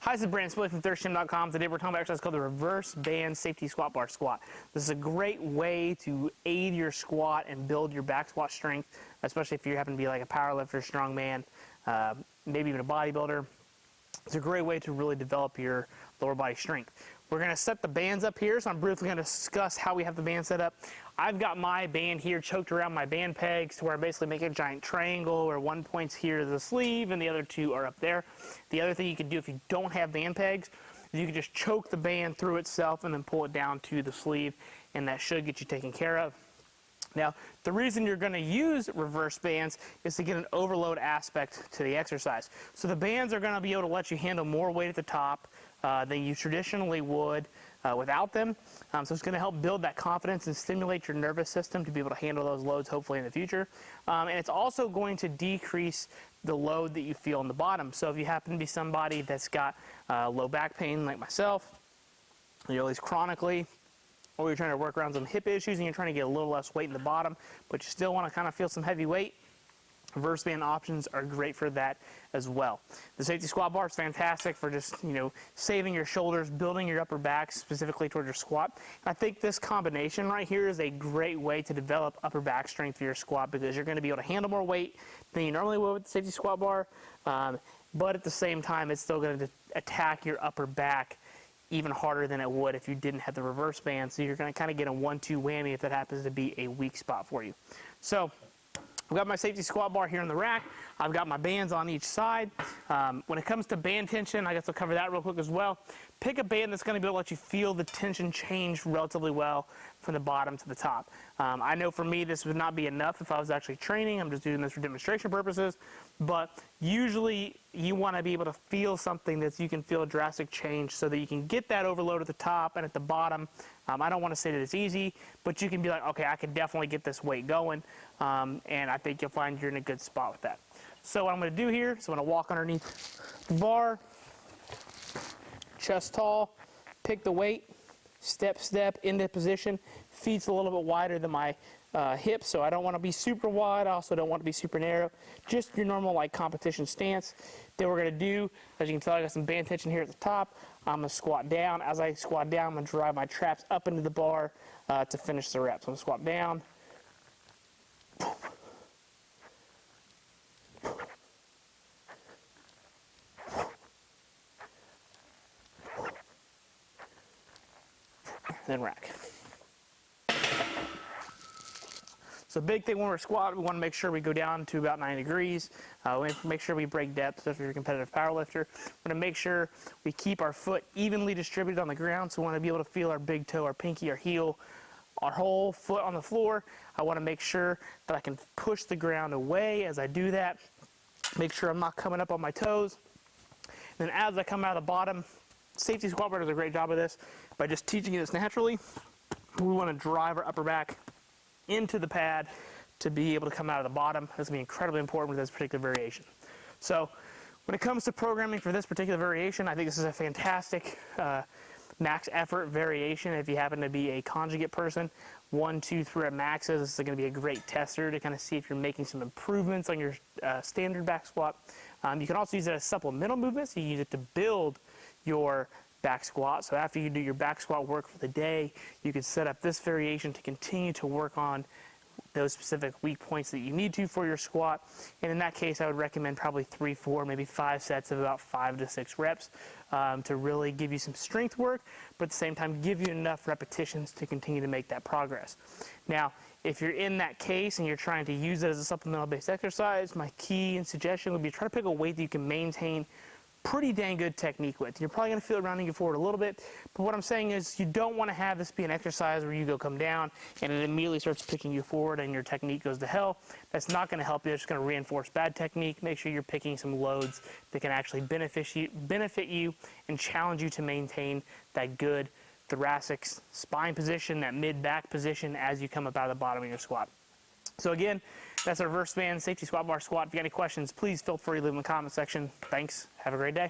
Hi, this is Brandon Spillane from thirstgym.com. Today we're talking about an exercise called the reverse band safety squat bar squat. This is a great way to aid your squat and build your back squat strength, especially if you happen to be like a power lifter, strong man, maybe even a bodybuilder. It's a great way to really develop your lower body strength. We're going to set the bands up here, so I'm briefly going to discuss how we have the band set up. I've got my band here choked around my band pegs to where I basically make a giant triangle where one point's here to the sleeve and the other two are up there. The other thing you can do if you don't have band pegs is you can just choke the band through itself and then pull it down to the sleeve, and that should get you taken care of. Now, the reason you're going to use reverse bands is to get an overload aspect to the exercise. So the bands are going to be able to let you handle more weight at the top than you traditionally would without them. So it's going to help build that confidence and stimulate your nervous system to be able to handle those loads hopefully in the future. And it's also going to decrease the load that you feel in the bottom. So if you happen to be somebody that's got low back pain like myself, at least chronically, or you're trying to work around some hip issues and you're trying to get a little less weight in the bottom, but you still want to kind of feel some heavy weight, reverse band options are great for that as well. The safety squat bar is fantastic for just, saving your shoulders, building your upper back specifically towards your squat. I think this combination right here is a great way to develop upper back strength for your squat because you're going to be able to handle more weight than you normally would with the safety squat bar, but at the same time it's still going to attack your upper back even harder than it would if you didn't have the reverse band. So you're going to kind of get a 1-2 whammy if that happens to be a weak spot for you. So I've got my safety squat bar here in the rack. I've got my bands on each side. When it comes to band tension, I guess I'll cover that real quick as well. Pick a band that's going to be able to let you feel the tension change relatively well from the bottom to the top. I know for me this would not be enough if I was actually training. I'm just doing this for demonstration purposes. But usually you want to be able to feel something that you can feel a drastic change so that you can get that overload at the top and at the bottom. I don't want to say that it's easy, but you can be like, okay, I can definitely get this weight going. And I think you'll find you're in a good spot with that. So what I'm going to do here is I'm going to walk underneath the bar, chest tall, pick the weight, step into position. Feet's a little bit wider than my hips, so I don't want to be super wide. I also don't want to be super narrow. Just your normal like competition stance. Then we're going to do, as you can tell, I got some band tension here at the top. I'm going to squat down. As I squat down, I'm going to drive my traps up into the bar to finish the reps. So I'm going to squat down. Then rack. So big thing when we're squatting, we want to make sure we go down to about 90 degrees. We want to make sure we break depth if you're a competitive power lifter. We want to make sure we keep our foot evenly distributed on the ground. So we want to be able to feel our big toe, our pinky, our heel, our whole foot on the floor. I want to make sure that I can push the ground away as I do that. Make sure I'm not coming up on my toes. And then as I come out of the bottom, safety squat bar does a great job of this by just teaching you this naturally. We want to drive our upper back into the pad to be able to come out of the bottom. That's going to be incredibly important with this particular variation. So when it comes to programming for this particular variation, I think this is a fantastic max effort variation. If you happen to be a conjugate person, 1, 2, 3 rep maxes, this is going to be a great tester to kind of see if you're making some improvements on your standard back squat. You can also use it as supplemental movements. You can use it to build your back squat. So after you do your back squat work for the day, you can set up this variation to continue to work on those specific weak points that you need to for your squat. And in that case, I would recommend probably 3, 4, maybe 5 sets of about 5 to 6 reps to really give you some strength work, but at the same time give you enough repetitions to continue to make that progress. Now, if you're in that case and you're trying to use it as a supplemental based exercise, my key and suggestion would be try to pick a weight that you can maintain pretty dang good technique with. You're probably going to feel it rounding you forward a little bit, but what I'm saying is you don't want to have this be an exercise where you go come down and it immediately starts picking you forward and your technique goes to hell. That's not going to help you. It's going to reinforce bad technique. Make sure you're picking some loads that can actually benefit you and challenge you to maintain that good thoracic spine position, that mid-back position as you come up out of the bottom of your squat. So again, that's our reverse band safety squat bar squat. If you got any questions, please feel free to leave them in the comment section. Thanks. Have a great day.